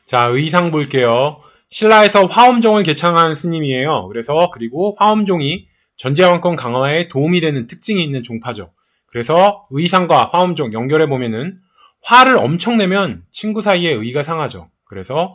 자, 의상 볼게요. 신라에서 화엄종을 개창한 스님이에요. 그리고 화엄종이 전제왕권 강화에 도움이 되는 특징이 있는 종파죠. 그래서 의상과 화엄종 연결해 보면은 화를 엄청 내면 친구 사이에 의가 상하죠. 그래서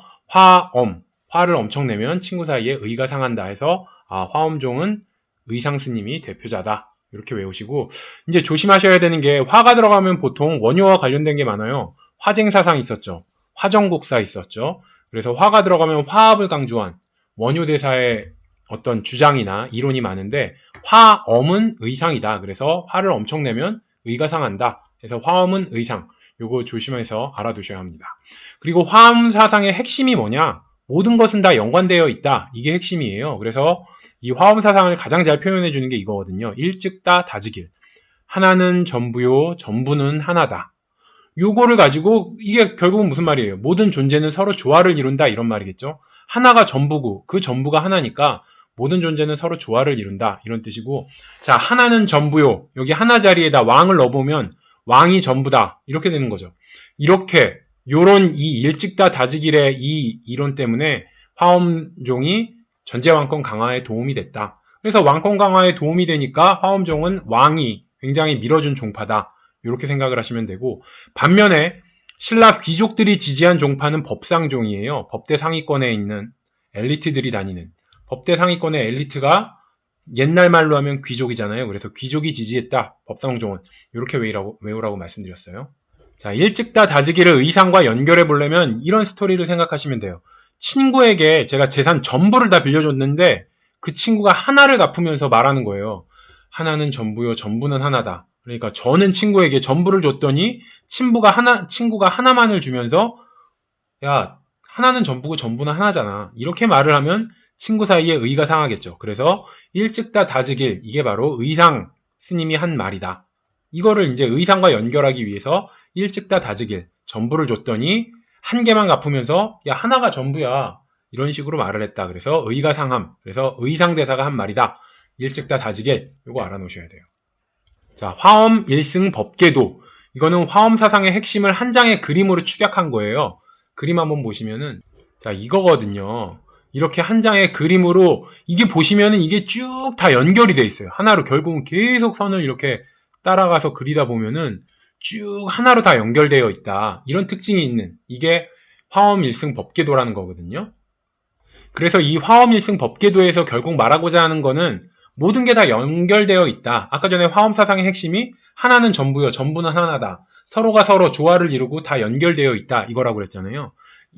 화를 엄청 내면 친구 사이에 의가 상한다 해서 화엄종은 의상 스님이 대표자다. 이렇게 외우시고 이제 조심하셔야 되는 게 화가 들어가면 보통 원효와 관련된 게 많아요. 화쟁사상 있었죠. 화정국사 있었죠. 그래서 화가 들어가면 화합을 강조한 원효대사의 어떤 주장이나 이론이 많은데 화엄은 의상이다. 그래서 화를 엄청 내면 의가 상한다. 그래서 화엄은 의상. 요거 조심해서 알아두셔야 합니다. 그리고 화엄 사상의 핵심이 뭐냐? 모든 것은 다 연관되어 있다. 이게 핵심이에요. 그래서 이 화엄 사상을 가장 잘 표현해 주는 게 이거거든요. 일즉다 다지길. 하나는 전부요, 전부는 하나다. 요거를 가지고 이게 결국은 무슨 말이에요? 모든 존재는 서로 조화를 이룬다 이런 말이겠죠. 하나가 전부고 그 전부가 하나니까 모든 존재는 서로 조화를 이룬다 이런 뜻이고, 자, 하나는 전부요. 여기 하나 자리에다 왕을 넣어보면 왕이 전부다 이렇게 되는 거죠. 이렇게 요런 이 일찍다 다지길의 이 이론 때문에 화엄종이 전제왕권 강화에 도움이 됐다. 그래서 왕권 강화에 도움이 되니까 화엄종은 왕이 굉장히 밀어준 종파다. 이렇게 생각을 하시면 되고, 반면에 신라 귀족들이 지지한 종파는 법상종이에요. 법대 상위권에 있는 엘리트들이 다니는. 법대 상위권의 엘리트가 옛날 말로 하면 귀족이잖아요. 그래서 귀족이 지지했다. 법상종은. 이렇게 외우라고 말씀드렸어요. 자, 일찍다 다지기를 의상과 연결해 보려면 이런 스토리를 생각하시면 돼요. 친구에게 제가 재산 전부를 다 빌려줬는데 그 친구가 하나를 갚으면서 말하는 거예요. 하나는 전부요, 전부는 하나다. 그러니까 저는 친구에게 전부를 줬더니 친구가 하나만을 주면서 야, 하나는 전부고 전부는 하나잖아. 이렇게 말을 하면 친구 사이에 의가 상하겠죠. 그래서 일찍다 다지길, 이게 바로 의상 스님이 한 말이다. 이거를 이제 의상과 연결하기 위해서 일찍다 다지길, 전부를 줬더니 한 개만 갚으면서 야, 하나가 전부야. 이런 식으로 말을 했다. 그래서 의가 상함. 그래서 의상대사가 한 말이다. 일찍다 다지길, 이거 알아놓으셔야 돼요. 자, 화엄 일승 법계도. 이거는 화엄 사상의 핵심을 한 장의 그림으로 축약한 거예요. 그림 한번 보시면은, 자, 이거거든요. 이렇게 한 장의 그림으로, 이게 보시면은 이게 쭉 다 연결이 돼 있어요. 하나로 결국은 계속 선을 이렇게 따라가서 그리다 보면은 쭉 하나로 다 연결되어 있다. 이런 특징이 있는, 이게 화엄 일승 법계도라는 거거든요. 그래서 이 화엄일승 법계도에서 결국 말하고자 하는 거는 모든 게 다 연결되어 있다. 아까 전에 화엄 사상의 핵심이 하나는 전부요, 전부는 하나다. 서로가 서로 조화를 이루고 다 연결되어 있다. 이거라고 그랬잖아요.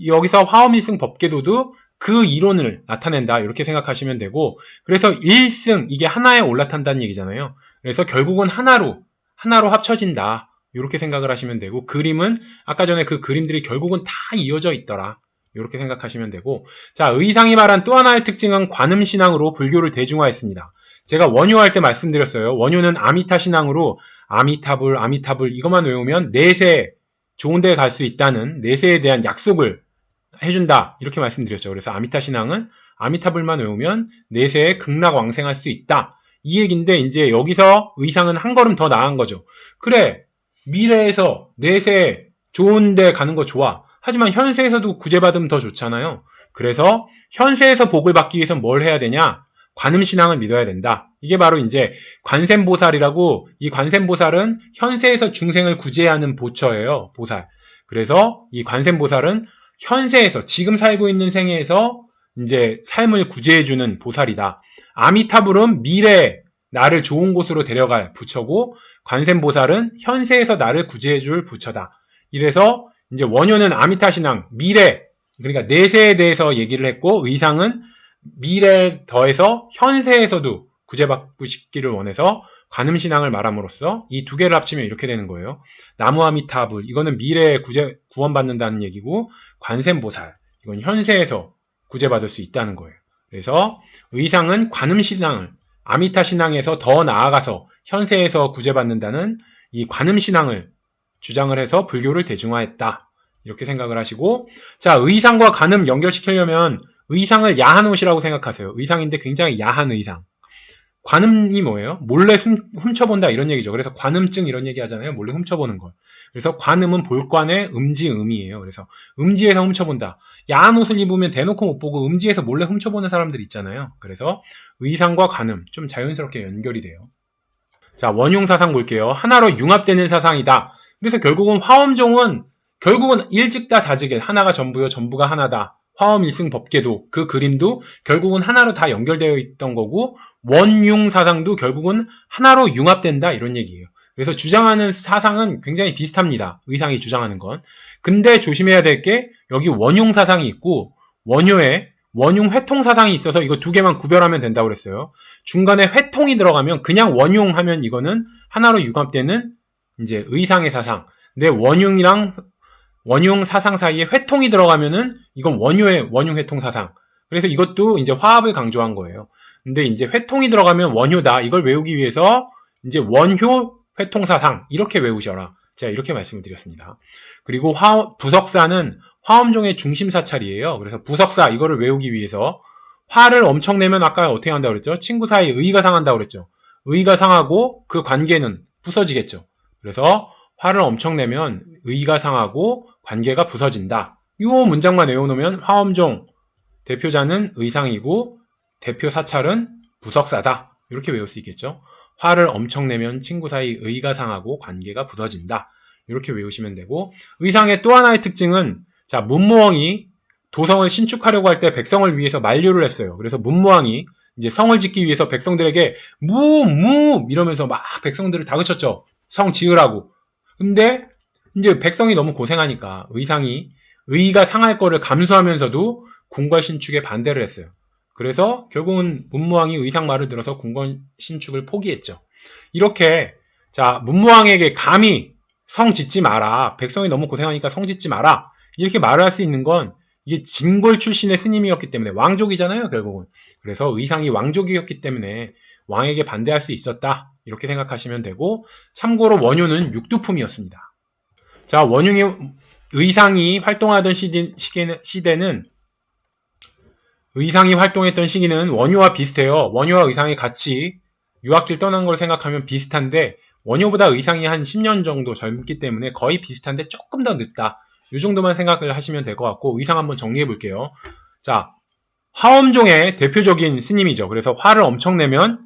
여기서 화엄일승 법계도도 그 이론을 나타낸다. 이렇게 생각하시면 되고, 그래서 일승, 이게 하나에 올라탄다는 얘기잖아요. 그래서 결국은 하나로 합쳐진다. 이렇게 생각을 하시면 되고, 그림은 아까 전에 그 그림들이 결국은 다 이어져 있더라. 이렇게 생각하시면 되고, 자, 의상이 말한 또 하나의 특징은 관음신앙으로 불교를 대중화했습니다. 제가 원효할 때 말씀드렸어요. 원효는 아미타 신앙으로 아미타불 이것만 외우면 내세 좋은 데 갈 수 있다는 내세에 대한 약속을 해준다 이렇게 말씀드렸죠. 그래서 아미타 신앙은 아미타불만 외우면 내세에 극락왕생할 수 있다 이 얘기인데, 이제 여기서 의상은 한 걸음 더 나은 거죠. 그래, 미래에서 내세에 좋은 데 가는 거 좋아. 하지만 현세에서도 구제받으면 더 좋잖아요. 그래서 현세에서 복을 받기 위해서 뭘 해야 되냐? 관음신앙을 믿어야 된다. 이게 바로 이제 관세음보살이라고, 이 관세음보살은 현세에서 중생을 구제하는 보처예요. 보살. 그래서 이 관세음보살은 현세에서 지금 살고 있는 생애에서 이제 삶을 구제해주는 보살이다. 아미타불은 미래에 나를 좋은 곳으로 데려갈 부처고, 관세음보살은 현세에서 나를 구제해줄 부처다. 이래서 이제 원효는 아미타 신앙, 미래, 그러니까 내세에 대해서 얘기를 했고, 의상은 미래에 더해서 현세에서도 구제받고 싶기를 원해서 관음신앙을 말함으로써 이 두 개를 합치면 이렇게 되는 거예요. 나무아미타불, 이거는 미래에 구원받는다는 얘기고, 관세음보살, 이건 현세에서 구제받을 수 있다는 거예요. 그래서 의상은 관음신앙을, 아미타 신앙에서 더 나아가서 현세에서 구제받는다는 이 관음신앙을 주장을 해서 불교를 대중화했다. 이렇게 생각을 하시고, 자, 의상과 관음 연결시키려면 의상을 야한 옷이라고 생각하세요. 의상인데 굉장히 야한 의상. 관음이 뭐예요? 몰래 훔쳐본다 이런 얘기죠. 그래서 관음증 이런 얘기 하잖아요. 몰래 훔쳐보는 걸. 그래서 관음은 볼관의 음지음이에요. 그래서 음지에서 훔쳐본다. 야한 옷을 입으면 대놓고 못 보고 음지에서 몰래 훔쳐보는 사람들 있잖아요. 그래서 의상과 관음 좀 자연스럽게 연결이 돼요. 자, 원흉 사상 볼게요. 하나로 융합되는 사상이다. 그래서 결국은 일찍다 다지게 하나가 전부요, 전부가 하나다. 화엄 일승 법계도 그 그림도 결국은 하나로 다 연결되어 있던 거고 원융 사상도 결국은 하나로 융합된다 이런 얘기예요. 그래서 주장하는 사상은 굉장히 비슷합니다. 의상이 주장하는 건. 근데 조심해야 될 게 여기 원융 사상이 있고 원효에 원융 회통 사상이 있어서 이거 두 개만 구별하면 된다고 그랬어요. 중간에 회통이 들어가면 그냥 원융 하면 이거는 하나로 융합되는 이제 의상의 사상. 근데 원융 사상 사이에 회통이 들어가면은 이건 원효의 원융 회통 사상. 그래서 이것도 이제 화합을 강조한 거예요. 근데 이제 회통이 들어가면 원효다. 이걸 외우기 위해서 이제 원효 회통 사상 이렇게 외우셔라. 제가 이렇게 말씀을 드렸습니다. 그리고 부석사는 화엄종의 중심 사찰이에요. 그래서 부석사 이거를 외우기 위해서 화를 엄청 내면 아까 어떻게 한다고 그랬죠? 친구 사이에 의가 상한다고 그랬죠. 의가 상하고 그 관계는 부서지겠죠. 그래서 화를 엄청 내면 의가 상하고 관계가 부서진다. 이 문장만 외워놓으면 화엄종 대표자는 의상이고 대표 사찰은 부석사다. 이렇게 외울 수 있겠죠. 화를 엄청 내면 친구 사이 의가 상하고 관계가 부서진다. 이렇게 외우시면 되고 의상의 또 하나의 특징은 자 문무왕이 도성을 신축하려고 할 때 백성을 위해서 만류를 했어요. 그래서 문무왕이 이제 성을 짓기 위해서 백성들에게 무 이러면서 막 백성들을 다그쳤죠. 성 지으라고. 근데 이제 백성이 너무 고생하니까 의가 상할 거를 감수하면서도 궁궐 신축에 반대를 했어요. 그래서 결국은 문무왕이 의상 말을 들어서 궁궐 신축을 포기했죠. 이렇게 자 문무왕에게 감히 성 짓지 마라. 백성이 너무 고생하니까 성 짓지 마라. 이렇게 말을 할 수 있는 건 이게 진골 출신의 스님이었기 때문에 왕족이잖아요, 결국은. 그래서 의상이 왕족이었기 때문에 왕에게 반대할 수 있었다. 이렇게 생각하시면 되고 참고로 원효는 육두품이었습니다. 자, 의상이 활동하던 시대는 의상이 활동했던 시기는 원효와 비슷해요. 원효와 의상이 같이 유학길 떠난 걸 생각하면 비슷한데 원효보다 의상이 한 10년 정도 젊기 때문에 거의 비슷한데 조금 더 늦다. 이 정도만 생각을 하시면 될 것 같고 의상 한번 정리해 볼게요. 자, 화엄종의 대표적인 스님이죠. 그래서 화를 엄청 내면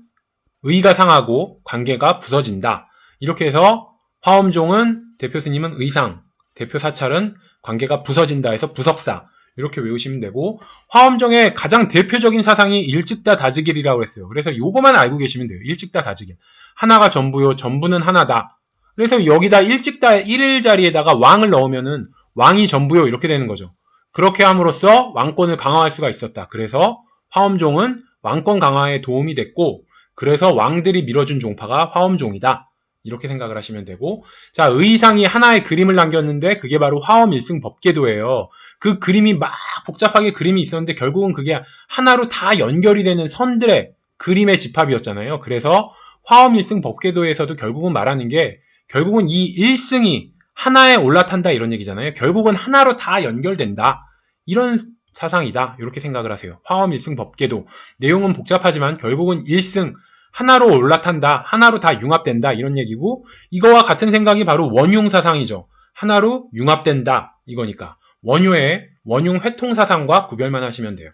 의가 상하고 관계가 부서진다. 이렇게 해서 화엄종은 대표 스님은 의상, 대표 사찰은 관계가 부서진다 해서 부석사 이렇게 외우시면 되고 화엄종의 가장 대표적인 사상이 일찍다 다지길이라고 했어요. 그래서 요거만 알고 계시면 돼요. 일찍다 다지길. 하나가 전부요. 전부는 하나다. 그래서 여기다 일찍다 1일 자리에다가 왕을 넣으면은 왕이 전부요. 이렇게 되는 거죠. 그렇게 함으로써 왕권을 강화할 수가 있었다. 그래서 화엄종은 왕권 강화에 도움이 됐고 그래서 왕들이 밀어준 종파가 화엄종이다. 이렇게 생각을 하시면 되고 자 의상이 하나의 그림을 남겼는데 그게 바로 화엄 일승 법계도예요. 그 그림이 막 복잡하게 그림이 있었는데 결국은 그게 하나로 다 연결이 되는 선들의 그림의 집합이었잖아요. 그래서 화엄 일승 법계도에서도 결국은 말하는 게 결국은 이 일승이 하나에 올라탄다 이런 얘기잖아요. 결국은 하나로 다 연결된다. 이런 사상이다. 이렇게 생각을 하세요. 화엄 일승 법계도. 내용은 복잡하지만 결국은 일승 하나로 올라탄다. 하나로 다 융합된다. 이런 얘기고 이거와 같은 생각이 바로 원융 사상이죠. 하나로 융합된다. 이거니까. 원효의 원융 회통 사상과 구별만 하시면 돼요.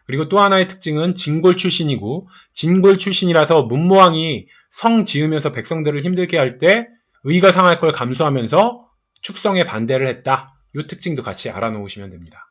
그리고 또 하나의 특징은 진골 출신이고 진골 출신이라서 문무왕이 성 지으면서 백성들을 힘들게 할 때 의가 상할 걸 감수하면서 축성에 반대를 했다. 이 특징도 같이 알아놓으시면 됩니다.